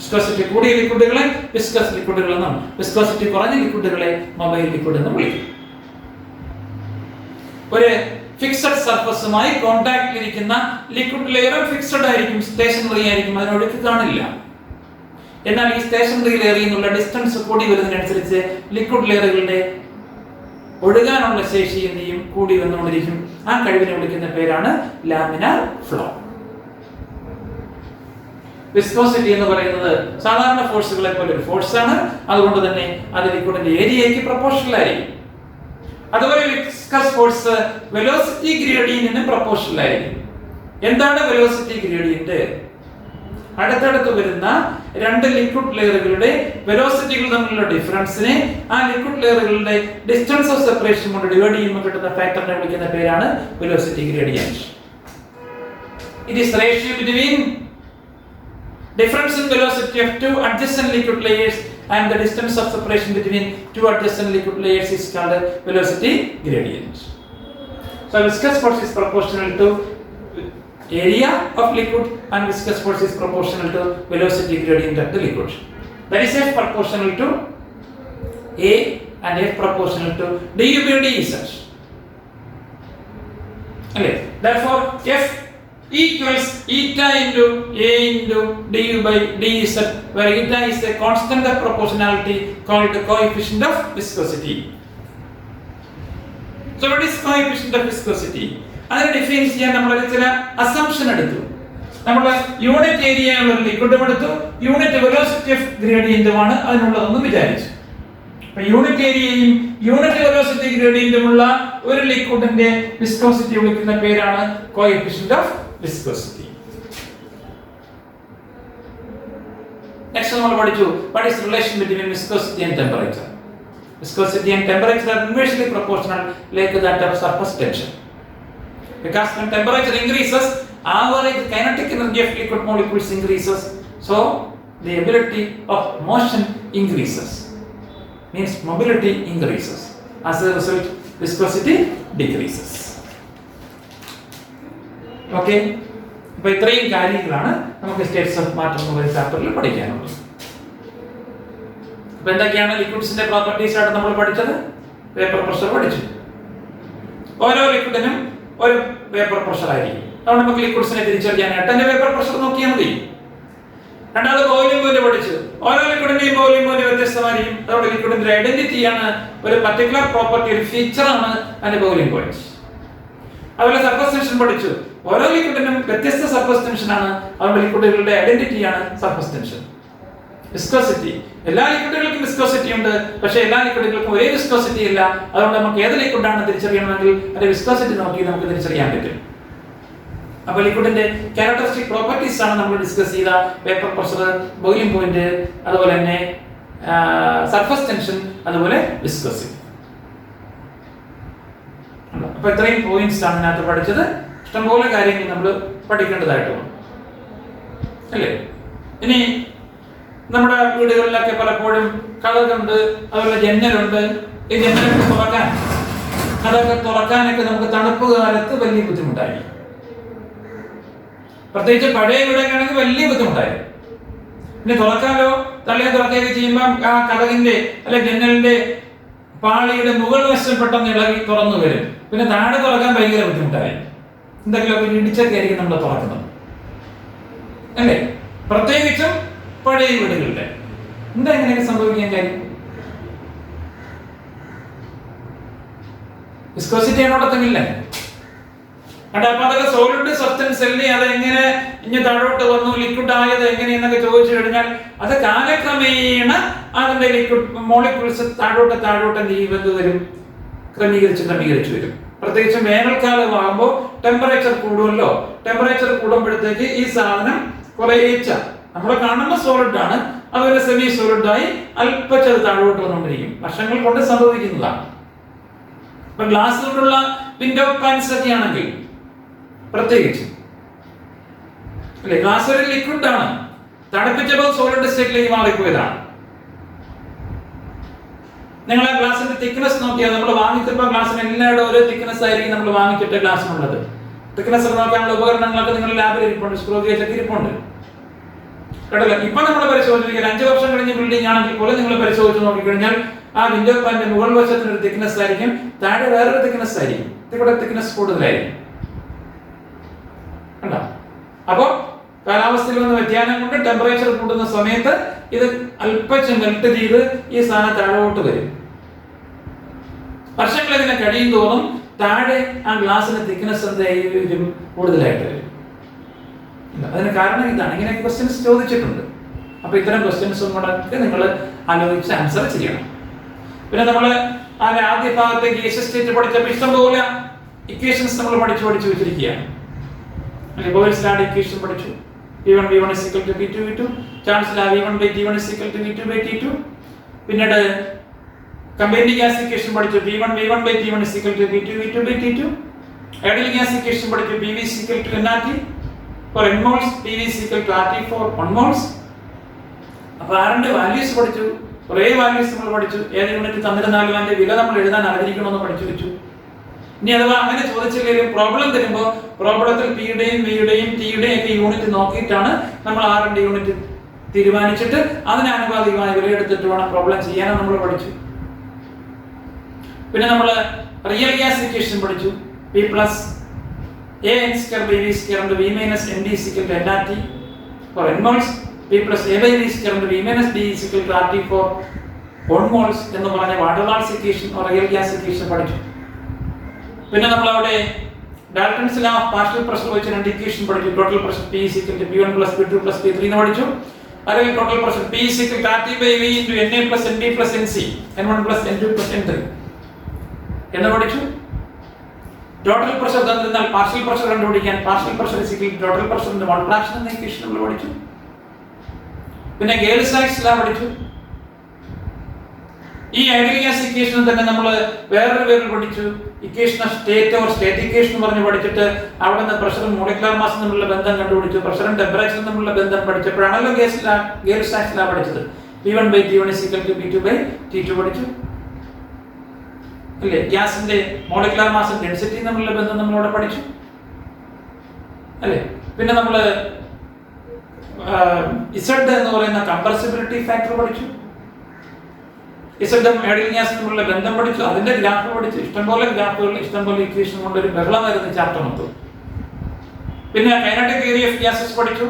[SPEAKER 1] വിസ്കോസിറ്റി കൂടിയ ലിക്വിഡുകളെ വിസ്കസ് ലിക്വിഡുകൾ എന്നും വിസ്കോസിറ്റി കുറഞ്ഞ ലിക്വിഡുകളെ മൊബൈൽ ലിക്വിഡ് എന്നും വിളിക്കും. ഒരു ഫിക്സഡ് സർഫസുമായി കോണ്ടാക്ട് ഇരിക്കുന്ന ലിക്വിഡ് ലെയർ ഫിക്സഡ് ആയിരിക്കും, സ്റ്റേഷനറി ആയിരിക്കും, അതിനൊഴുക്ക് കാണില്ല. എന്നാൽ ഈ സ്റ്റേഷനറി ലെയറിൽ നിന്നുള്ള ഡിസ്റ്റൻസ് കൂടി വരുന്നതിനനുസരിച്ച് ലിക്വിഡ് ലെയറുകളുടെ ഒഴുകാനുള്ള ശേഷി എന്ത് ചെയ്യും? കൂടി വന്നുകൊണ്ടിരിക്കും. ആ കഴിവിനെ വിളിക്കുന്ന പേരാണ് ലാമിനാർ ഫ്ലോ. വിസ്കോസിറ്റി എന്ന് പറയുന്നത് സാധാരണ ഫോഴ്സുകളെ പോലെ ഒരു ഫോഴ്സ് ആണ്. അതുകൊണ്ട് തന്നെ അത് ലിക്വിഡിന്റെ ഏരിയയ്ക്ക് പ്രൊപ്പോർഷണൽ ആയിരിക്കും. അതുപോലെ വിസ്കസ് ഫോഴ്സ് വെലോസിറ്റി ഗ്രേഡിയന്റിന് പ്രൊപ്പോർഷണൽ ആയിരിക്കും. എന്താണ് വെലോസിറ്റി ഗ്രേഡിയന്റ്? അടുത്തടുത്ത് വരുന്ന രണ്ട് ലിക്വിഡ് ലെയറുകളുടെ വെലോസിറ്റികൾ തമ്മിലുള്ള ഡിഫറൻസിനെ ആ ലിക്വിഡ് ലെയറുകളുടെ ഡിസ്റ്റൻസ് ഓഫ് സെപ്പറേഷൻ കൊണ്ട് ഡിവൈഡ് ചെയ്യുമ്പോൾ കിട്ടുന്ന ഫാക്ടറിനെ വിളിക്കുന്ന പേരാണ് velocity gradient. It is ratio between difference in velocity of two adjacent liquid layers and the distance of separation between two adjacent liquid layers is called velocity gradient. So viscous force is proportional to area of liquid and viscous force is proportional to velocity gradient of the liquid. That is F proportional to A and F proportional to du by dz. Okay. Therefore F equals eta into A into du by dz, where eta is a constant of proportionality called the coefficient of viscosity. So what is coefficient of viscosity? അതിനെ ഡിഫൈൻ ചെയ്യാൻ നമ്മൾ ചില അസംപ്ഷൻ എടുത്തു. നമ്മൾ യൂണിറ്റ് ഏരിയ ഉള്ള ലിക്വിഡും എടുത്തു, യൂണിറ്റ് വെലോസിറ്റി ഓഫ് ഗ്രേഡിയന്റും ആണ് അതിനുള്ളതെന്ന് വിചാരിച്ചു. അപ്പൊ യൂണിറ്റ് ഏരിയയും യൂണിറ്റ് വെലോസിറ്റി ഗ്രേഡിയന്റുമുള്ള ഒരു ലിക്വിഡിന്റെ വിസ്കോസിറ്റി വിളിക്കുന്ന പേരാണ് കോഎഫിഷ്യന്റ് ഓഫ് viscosity. Next നമ്മൾ പഠിച്ചു what is the relation between viscosity and temperature. Viscosity and temperature are inversely proportional like that of surface tension. Because when temperature increases, average kinetic energy of liquid molecules increases. So the ability of motion increases. Means mobility increases. As a result, viscosity decreases. Okay? അപ്പോൾ ഇത്രയും കാര്യങ്ങളാണ് നമുക്ക് സ്റ്റേറ്റ്സ് ഓഫ് മാറ്റർ എന്ന ചാപ്റ്ററിൽ പഠിക്കാനുള്ളത്. അപ്പോൾ എന്തൊക്കെയാണ് ലിക്വിഡ്സിന്റെ പ്രോപ്പർട്ടീസ് ആയിട്ട് നമ്മൾ പഠിച്ചത്? വേപ്പർ പ്രഷർ പഠിച്ചു. ഓരോ ലിക്വിഡിനും ഒരു വേപ്പർ പ്രഷർ ആയിരിക്കും. അതുകൊണ്ട് നമുക്ക് ലിക്വിഡ്സിനെ തിരിച്ചറിയാനായിട്ട് അതിന്റെ വേപ്പർ പ്രഷർ നോക്കിയാൽ മതി. രണ്ടാമത് ബോയിലിംഗ് പോയിന്റ് പഠിച്ചു. ഓരോ ലിക്വിഡിന്റെയും ബോയിലിംഗ് പോയിന്റ് വ്യത്യസ്തമായിരിക്കും. അതുകൊണ്ട് ലിക്വിഡിന്റെ ഐഡന്റിറ്റിയാണ്, ഒരു പർട്ടിക്കുലർ പ്രോപ്പർട്ടി, ഒരു ഫീച്ചറാണ് അതിന്റെ ബോയിലിംഗ് പോയിന്റ്. അതുപോലെ സർഫസ് ടെൻഷൻ പഠിച്ചു. ഓരോ ലിക്വിഡിനും വ്യത്യസ്ത സർഫസ് ടെൻഷൻ ആണ്. അതുകൊണ്ട് ലിക്വിഡുകളുടെ ഐഡന്റിറ്റിയാണ് സർഫസ് ടെൻഷൻ. വിസ്കോസിറ്റി, എല്ലാ ലിക്വിഡുകൾക്കും വിസ്കോസിറ്റി ഉണ്ട്, പക്ഷേ എല്ലാ ലിക്വിഡുകൾക്കും ഒരേ വിസ്കോസിറ്റി ഇല്ല. അതുകൊണ്ട് നമുക്ക് ഏത് ലിക്വിഡാണ് തിരിച്ചറിയണമെങ്കിൽ അതിന്റെ വിസ്കോസിറ്റി നോക്കി നമുക്ക് തിരിച്ചറിയാൻ പറ്റും. അപ്പോൾ ലിക്വിഡിന്റെ ക്യാരക്ടറിസ്റ്റിക് പ്രോപ്പർട്ടീസ് ആണ് നമ്മൾ ഡിസ്കസ് ചെയ്ത വേപ്പർ പ്രഷർ, ബോയിലിംഗ് പോയിന്റ്, അതുപോലെ തന്നെ സർഫസ് ടെൻഷൻ, അതുപോലെ വിസ്കോസിറ്റി. അപ്പൊ ഇത്രയും പോയിന്റ്സ് ആണ് ഇതിനകത്ത് പഠിച്ചത്. ഇഷ്ടംപോലെ കാര്യങ്ങൾ നമ്മൾ പഠിക്കേണ്ടതായിട്ടുണ്ട് അല്ലേ. ഇനി നമ്മുടെ വീടുകളിലൊക്കെ പലപ്പോഴും കതകുണ്ട്, അതുപോലെ ജനലുണ്ട്. ഈ ജനലൊക്കെ തുറക്കാൻ, അതൊക്കെ തുറക്കാനൊക്കെ നമുക്ക് തണുപ്പ് കാലത്ത് വലിയ ബുദ്ധിമുട്ടായി. പ്രത്യേകിച്ച് പഴയ വീടൊക്കെ ആണെങ്കിൽ വലിയ ബുദ്ധിമുട്ടായി. പിന്നെ തുറക്കാലോ തുറക്കുകയൊക്കെ ചെയ്യുമ്പോൾ ആ കതകിന്റെ അല്ലെ ജനലിന്റെ പാളിയുടെ മുകൾ വശം പെട്ടെന്ന് ഇളകി തുറന്നു വരും. പിന്നെ താഴെ തുറക്കാൻ ഭയങ്കര ബുദ്ധിമുട്ടായി. എന്തെങ്കിലുമൊക്കെ ഇടിച്ചൊക്കെ ആയിരിക്കും നമ്മൾ തുറക്കുന്നത് അല്ലേ. പ്രത്യേകിച്ചും പഴയ വീടുകളുടെ എന്താ ഇങ്ങനെയൊക്കെ സംഭവിക്കാൻ കാര്യം? വിസ്കോസിറ്റി അതിനോടൊത്തമില്ല. അപ്പൊ അതൊക്കെ സോളിഡ് സബ്സ്റ്റൻസ് അല്ലേ, അത് എങ്ങനെ ഇനി താഴോട്ട് വന്നു, ലിക്വിഡ് ആയത് എങ്ങനെയെന്നൊക്കെ ചോദിച്ചു കഴിഞ്ഞാൽ അത് കാലക്രമേണ അതിന്റെ ലിക്വിഡ് മോളിക്യൂൾസ് താഴോട്ട് എന്ത് വരും, ക്രമീകരിച്ചു വരും. പ്രത്യേകിച്ചും വേനൽക്കാലം ആകുമ്പോൾ ടെമ്പറേച്ചർ കൂടുമല്ലോ. ടെമ്പറേച്ചർ കൂടുമ്പോഴത്തേക്ക് ഈ സാധനം കുറേച്ച നമ്മൾ കാണുന്ന സോളിഡ് ആണ്, അതുപോലെ സെമി സോളിഡ് ആയി അല്പച്ചത് താഴോട്ട് വന്നുകൊണ്ടിരിക്കും. വർഷങ്ങൾ കൊണ്ട് സംഭവിക്കുന്നതാണ്. ഇപ്പൊ ഗ്ലാസ് കൊണ്ടുള്ള വിൻഡോ പാൻസ് ഒക്കെ ആണെങ്കിൽ പ്രത്യേകിച്ച് അല്ലെ, ഗ്ലാസ് ഒരു ലിക്വിഡ് ആണ്, തണുപ്പിച്ചപ്പോൾ സോളിഡ് സ്റ്റേറ്റിലേക്ക് മാറിപ്പോയതാണ്. നിങ്ങൾ ആ ഗ്ലാസിന്റെ തിക്നെസ് നോക്കിയാൽ, നമ്മൾ വാങ്ങിച്ചപ്പോൾ ഗ്ലാസിന് എല്ലാവരുടെ ഓരോ തിക്നെസ് ആയിരിക്കും നമ്മൾ വാങ്ങിച്ചിട്ട് ഗ്ലാസ്സിനുള്ളത്. തിക്നെസ് നോക്കാനുള്ള ഉപകരണങ്ങളൊക്കെ നിങ്ങൾ ലാബിൽ ഇരിപ്പുണ്ട്, സ്ക്രൂ ഗേജ് ഒക്കെ ഇരിപ്പുണ്ട് കേട്ടല്ലോ. ഇപ്പൊ നമ്മൾ പരിശോധിക്കുക, 5 വർഷം കഴിഞ്ഞ ബിൽഡിംഗ് ആണെങ്കിൽ പോലും നിങ്ങൾ പരിശോധിച്ച് നോക്കിക്കഴിഞ്ഞാൽ ആ വിൻഡോ പാന്റെ മുകൾ വശത്തിന് ഒരു തിക്നെസ് ആയിരിക്കും, താഴെ വേറൊരു തിക്നെസ് ആയിരിക്കും, ഇവിടെ തിക്നെസ് കൂടുതലായിരിക്കും. കണ്ടോ? അപ്പോ കാലാവസ്ഥയിൽ വന്ന വ്യതിയാനം കൊണ്ട് ടെമ്പറേച്ചർ കൂടുന്ന സമയത്ത് ഇത് അല്പം മെൽറ്റ് ചെയ്ത് ഈ സാധനം താഴോട്ട് വരും. വർഷങ്ങൾ ഇതിനെ കഴിയും തോറും താഴെ ആ ഗ്ലാസിന്റെ തിക്നെസ് എന്തായാലും കൂടുതലായിട്ട് വരും. അതിന് കാരണം ഇതാണ്. ഇങ്ങനെ ക്വസ്റ്റ്യൻസ് ചോദിച്ചിട്ടുണ്ട്. അപ്പൊ ഇത്തരം ക്വസ്റ്റ്യൻസും കൂടെ നിങ്ങൾ ആലോചിച്ച് ആൻസർ ചെയ്യണം. പിന്നെ നമ്മൾ ആദ്യ ഭാഗത്തേക്ക് ഗ്യാസ് സ്റ്റേറ്റ് പഠിച്ചപ്പോൾ ഇഷ്ടംപോലെ ഇക്വേഷൻസ് നമ്മൾ പഠിച്ചു വെച്ചിരിക്കുകയാണ്. ബോയ്ൽസ് ലാ ഇക്വേഷൻ പഠിച്ചു. V1 is equal to V2 V2. Charles ലാ V1 by T1 is equal to V2 by T2. പിന്നീട് കമ്പൈൻഡ് ഗ്യാസ് ഇക്വേഷൻ പഠിച്ചു. V1 by T1 is equal to V2 by T2. Ideal gas equation പഠിച്ചു. PV is equal to nRT for n moles, PV is equal to RT for 1 moles. അപ്പോൾ ആറിന്റെ വാല്യൂസ് പഠിച്ചു. കുറേ വാല്യൂസ് നമ്മൾ പഠിച്ചു. ഏത് യൂണിറ്റ് തന്നിരുന്നാലും അതിന്റെ വില നമ്മൾ എഴുതാൻ അറിഞ്ഞിരിക്കണമെന്ന് പഠിച്ചു വെച്ചു. ഇനി അഥവാ അങ്ങനെ ചോദിച്ചില്ലെങ്കിലും പ്രോബ്ലം തരുമ്പോൾ പ്രോബ്ലത്തിൽ പിയുടെയും വിയുടെയും ടിയുടെയും ഒക്കെ യൂണിറ്റ് നോക്കിയിട്ടാണ് നമ്മൾ ആറിന്റെ യൂണിറ്റ് തീരുമാനിച്ചിട്ട് അതിന് ആനുപാതികമായ വിലയെടുത്തിട്ട് വേണം പ്രോബ്ലം ചെയ്യാനും നമ്മൾ പഠിച്ചു. പിന്നെ നമ്മൾ റിയൽ ഗ്യാസ് ഇക്വേഷൻ പഠിച്ചു. P plus AN square by V square and V minus ND is equal to nRT for n moles. P plus A by V square and V minus D is equal to RT for 1 moles എന്ന് പറഞ്ഞ van der Waals equation real gas equation പഠിച്ചു. പിന്നെ നമ്മൾ അവിടെ Dalton's law of partial pressure വെച്ച് രണ്ട് ഇക്വേഷൻ പഠിച്ചു. Total pressure P is equal to P1 plus P2 plus P3 എന്ന് പഠിച്ചു. അല്ലെങ്കിൽ total pressure P is equal to RT by V into Na plus Nb plus Nc, N1 plus N2 plus N3 എന്ന് പഠിച്ചു. ടോട്ടൽ പ്രഷർ തന്നിരുന്നാൽ പാർഷ്യൽ പ്രഷർ കണ്ടുപിടിക്കാൻ partial pressure is equal to total പ്രഷറിന്റെ 1 fraction എന്ന ഇക്വേഷൻ നമ്മൾ പഠിച്ചു. പിന്നെ ഗേൽ-സൈക്സ് ലോ പഠിച്ചു. ഈ ഐഡിയൽ ഗ്യാസ് ഇക്വേഷൻ തന്നെ നമ്മൾ വേറൊരു പേരിൽ പഠിച്ചു. Equation of state or state equation എന്ന് പറഞ്ഞ് പഠിച്ചിട്ട് അവിടെ നിന്ന് പ്രഷറും മോളിക്കുലർ മാസും തമ്മിലുള്ള ബന്ധം കണ്ടുപിടിച്ചു, പ്രഷറും ടെമ്പറേച്ചറും തമ്മിലുള്ള ബന്ധം പഠിച്ചപ്പോഴാണല്ലോ ഗേൽസ് ലാ പഠിച്ചത്. P1/T1 = P2/T2 പഠിച്ചു അല്ലേ? ഗ്യാസിന്റെ മോളിക്കുലർ മാസും ഡെൻസിറ്റിയും തമ്മിലുള്ള ബന്ധം നമ്മളവിടെ പഠിച്ചു അല്ലേ? പിന്നെ നമ്മൾ Z എന്ന് പറയുന്ന കംപ്രസിബിലിറ്റി ഫാക്ടർ പഠിച്ചു. ഇസഡും ഐഡിയൽ ഗ്യാസും തമ്മിലുള്ള ബന്ധം പഠിച്ചു, അതിന്റെ ഗ്രാഫ് പഠിച്ചു. ഇഷ്ടംപോലെ ഗ്രാഫുകൾ, ഇഷ്ടംപോലെ ഇക്വേഷൻ കൊണ്ട് ഒരു ബഹളമായിരുന്നു ചാപ്റ്റർ മൊത്തം. പിന്നെ കൈനറ്റിക് തിയറി ഓഫ് ഗ്യാസസ് പഠിച്ചു.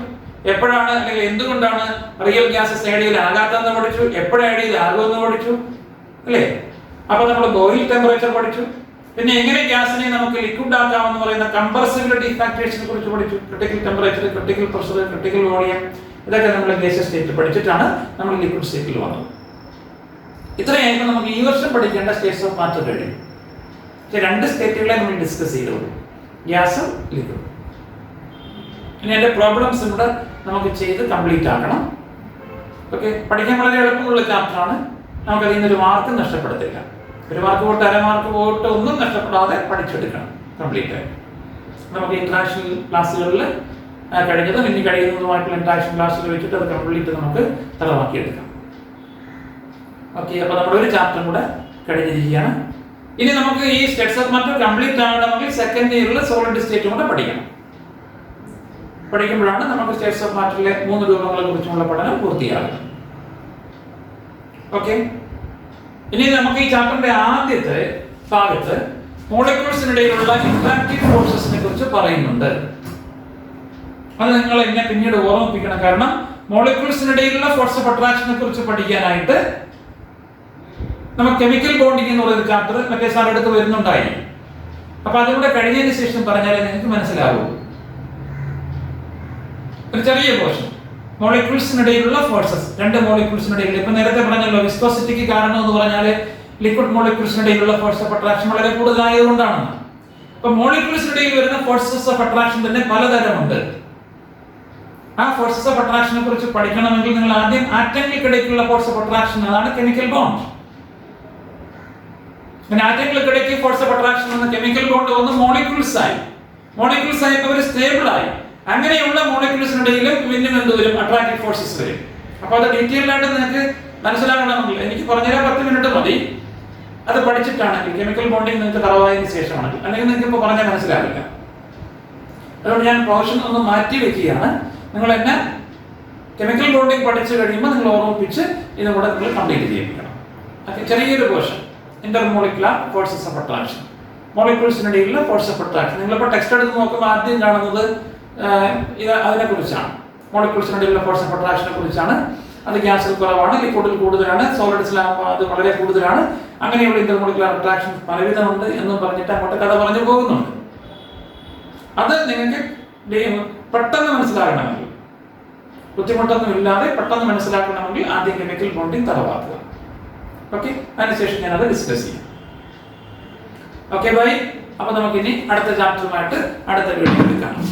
[SPEAKER 1] എപ്പോഴാണ് അല്ലെങ്കിൽ എന്തുകൊണ്ടാണ് റിയൽ ഗ്യാസസ് ഐഡിയൽ ആകാത്തതെന്ന് പഠിച്ചു, എപ്പോഴും ഐഡിയൽ ആകുമെന്ന് പഠിച്ചു അല്ലേ? അപ്പൊ നമ്മൾ ബോയിൽ ടെമ്പറേച്ചർ പഠിച്ചു. പിന്നെ എങ്ങനെ ഗ്യാസിനെ നമുക്ക് ലിക്വിഡ് ആക്കാമെന്ന് പറയുന്ന കംപ്രസിബിലിറ്റി ഫാക്ടേഴ്സിനെ കുറിച്ച് പഠിച്ചു. Critical temperature, critical pressure, critical volume, ഇതൊക്കെ നമ്മൾ ഗ്യാസ് സ്റ്റേറ്റ് പഠിച്ചിട്ടാണ് നമ്മൾ ലിക്വിഡ് സ്റ്റേറ്റിൽ വന്നത്. ഇത്രയായിരുന്നു നമുക്ക് ഈ വർഷം പഠിക്കേണ്ട സ്റ്റേറ്റ്സ് ഓഫ് മാറ്റർ കഴിഞ്ഞു. പക്ഷേ 2 സ്റ്റേറ്റുകളെ നമ്മൾ ഡിസ്കസ് ചെയ്തുള്ളൂ, ഗ്യാസും ലിക്വിഡ്. ഇനി അതിന്റെ പ്രോബ്ലംസ് ഇവിടെ നമുക്ക് ചെയ്ത് കംപ്ലീറ്റ് ആക്കണം. ഓക്കെ, പഠിക്കാൻ വളരെ എളുപ്പമുള്ള ചാപ്റ്ററാണ്. നമുക്ക് അതിൽ നിന്നൊരു മാർക്ക് നഷ്ടപ്പെടുത്തില്ല. 1 മാർക്ക് പോയിട്ട് 1/2 മാർക്ക് പോയിട്ട് ഒന്നും നഷ്ടപ്പെടാതെ പഠിച്ചെടുക്കണം കംപ്ലീറ്റ് ആയി. നമുക്ക് ഇന്ററാക്ഷൻ ക്ലാസ്സുകളിൽ കഴിഞ്ഞതും ഇനി കഴിയുന്നതുമായിട്ടുള്ള ഇന്ററാക്ഷൻ ക്ലാസ്സുകൾ വെച്ചിട്ട് അത് കംപ്ലീറ്റ് നമുക്ക് തലവാക്കിയെടുക്കാം. ഓക്കെ, അപ്പോൾ നമ്മുടെ ഒരു ചാപ്റ്റർ കൂടെ കഴിഞ്ഞിരിക്കുകയാണ്. ഇനി നമുക്ക് ഈ സ്റ്റേറ്റ്സ് ഓഫ് മാറ്റർ കംപ്ലീറ്റ് ആകണമെങ്കിൽ സെക്കൻഡ് ഇയറിൽ സോളിഡ് സ്റ്റേറ്റും കൂടെ പഠിക്കണം. പഠിക്കുമ്പോഴാണ് നമുക്ക് സ്റ്റേറ്റ്സ് ഓഫ് മാറ്ററിലെ 3 രൂപങ്ങളെ കുറിച്ചുള്ള പഠനം പൂർത്തിയാകുന്നത്. ഓക്കെ, ഇനി നമുക്ക് ഈ ചാപ്റ്ററിന്റെ ആദ്യത്തെ ഭാഗത്ത് മോളിക്യൂൾസിനിടയിലുള്ള ഇന്ററാക്റ്റീവ് ഫോഴ്സസിനെ കുറിച്ച് പറയുന്നുണ്ട്. അത് നിങ്ങൾ എന്നെ പിന്നീട് ഓർമ്മിപ്പിക്കണം. കാരണം മോളിക്യൂൾസിനിടയിലുള്ള ഫോഴ്സ് ഓഫ് അട്രാക്ഷനെ കുറിച്ച് പഠിക്കാനായിട്ട് നമുക്ക് കെമിക്കൽ ബോണ്ടിങ് എന്ന് പറയുന്ന ചാപ്റ്റർ മറ്റേ സാർ അടുത്ത് വരുന്നുണ്ടായി. അപ്പൊ അതുകൂടെ കഴിഞ്ഞതിന് ശേഷം പറഞ്ഞാലേ നിങ്ങൾക്ക് മനസ്സിലാവൂ. ഒരു ചെറിയ പോർഷൻ മോളിക്യൂൾസിനിടയിലുള്ള ഫോഴ്സസ്, 2 മോളിക്യൂൾസിനിടയിൽ. ഇപ്പൊ നേരത്തെ പറഞ്ഞല്ലോ വിസ്കോസിറ്റിക്ക് കാരണം എന്ന് പറഞ്ഞാല് ലിക്വിഡ് മോളിക്യൂൾസിനിടയിലുള്ള ഫോഴ്സ് ഓഫ് അട്രാക്ഷൻ വളരെ കൂടുതലായതുകൊണ്ടാണ്. അപ്പൊ മോളിക്യൂൾസിനിടയിൽ വരുന്ന ഫോഴ്സസ് ഓഫ് അട്രാക്ഷൻ തന്നെ പലതരമുണ്ട്. ആ ഫോഴ്സസ് ഓഫ് അട്രാക്ഷനെ കുറിച്ച് പഠിക്കണമെങ്കിൽ നിങ്ങൾ ആദ്യം ആറ്റങ്ങൾക്കിടയ്ക്കുള്ള ഫോഴ്സ് ഓഫ് അട്രാക്ഷൻ, അതാണ് കെമിക്കൽ ബോണ്ട്. അങ്ങനെ ആറ്റങ്ങൾക്കിടയ്ക്ക് ഫോഴ്സ് ഓഫ് അട്രാക്ഷൻ എന്ന കെമിക്കൽ ബോണ്ട് വന്ന് മോളിക്യൂൾസ് ആയി അവർ സ്റ്റേബിൾ ആയി. അങ്ങനെയുള്ള മോളിക്യൂൾസിനിടയിലും വീണ്ടും എന്ത് വരും? അട്രാക്റ്റീവ് ഫോഴ്സസ് വരും. അപ്പൊ അത് ഡീറ്റെയിൽഡ് ആയിട്ട് നിങ്ങൾക്ക് മനസ്സിലാകണമെങ്കിൽ എനിക്ക് പറഞ്ഞുതരാൻ 10 മിനിറ്റ് മതി. അത് പഠിച്ചിട്ടാണെങ്കിൽ കെമിക്കൽ ബോണ്ടിങ് നിങ്ങൾക്ക് തറവായതിനു ശേഷമാണെങ്കിൽ, അല്ലെങ്കിൽ നിങ്ങൾക്ക് ഇപ്പോൾ പറഞ്ഞാൽ മനസ്സിലാവില്ല. അതുകൊണ്ട് ഞാൻ പോർഷൻ ഒന്ന് മാറ്റി വെക്കുകയാണ്. നിങ്ങൾ എന്നെ കെമിക്കൽ ബോണ്ടിങ് പഠിച്ചു കഴിയുമ്പോൾ നിങ്ങൾ ഓർമ്മിപ്പിച്ച് ഇതും കൂടെ നിങ്ങൾ കംപ്ലീറ്റ് ചെയ്യിപ്പിക്കണം. ഓക്കെ, ചെറിയൊരു portion intermolecular forces of attraction, മോളിക്യൂൾസിനിടയിലുള്ള ഫോഴ്സ് ഓഫ് അട്രാക്ഷൻ. നിങ്ങളിപ്പോൾ ടെക്സ്റ്റ് എടുത്ത് നോക്കുമ്പോൾ ആദ്യം കാണുന്നത് അതിനെ കുറിച്ചാണ്, മോളിക്യൂൾസിനിടയിലുള്ള ഫോഴ്സ് ഓഫ് അട്രാക്ഷനെ കുറിച്ചാണ്. അത് ഗ്യാസിൽ കുറവാണ്, ലിക്വിഡിൽ കൂടുതലാണ്, സോളിഡ്സിലാകുമ്പോൾ അത് വളരെ കൂടുതലാണ്. അങ്ങനെയുള്ള ഇന്റർമോളിക്കുലർ അട്രാക്ഷൻ പലവിധമുണ്ട് എന്നും പറഞ്ഞിട്ട് അങ്ങോട്ട് കഥ പറഞ്ഞു പോകുന്നുണ്ട്. അത് നിങ്ങൾക്ക് പെട്ടെന്ന് മനസ്സിലാകണമെങ്കിൽ, ബുദ്ധിമുട്ടൊന്നും ഇല്ലാതെ പെട്ടെന്ന് മനസ്സിലാക്കണമെങ്കിൽ ആദ്യം കെമിക്കൽ ബോണ്ടിങ് തറവാക്കുക. ഓക്കെ, അതിനുശേഷം ഞാനത് ഡിസ്കസ് ചെയ്യാം. Okay bye. അപ്പൊ നമുക്കിനി അടുത്ത ചാപ്റ്ററുമായിട്ട് അടുത്ത വീഡിയോയിൽ കാണാം.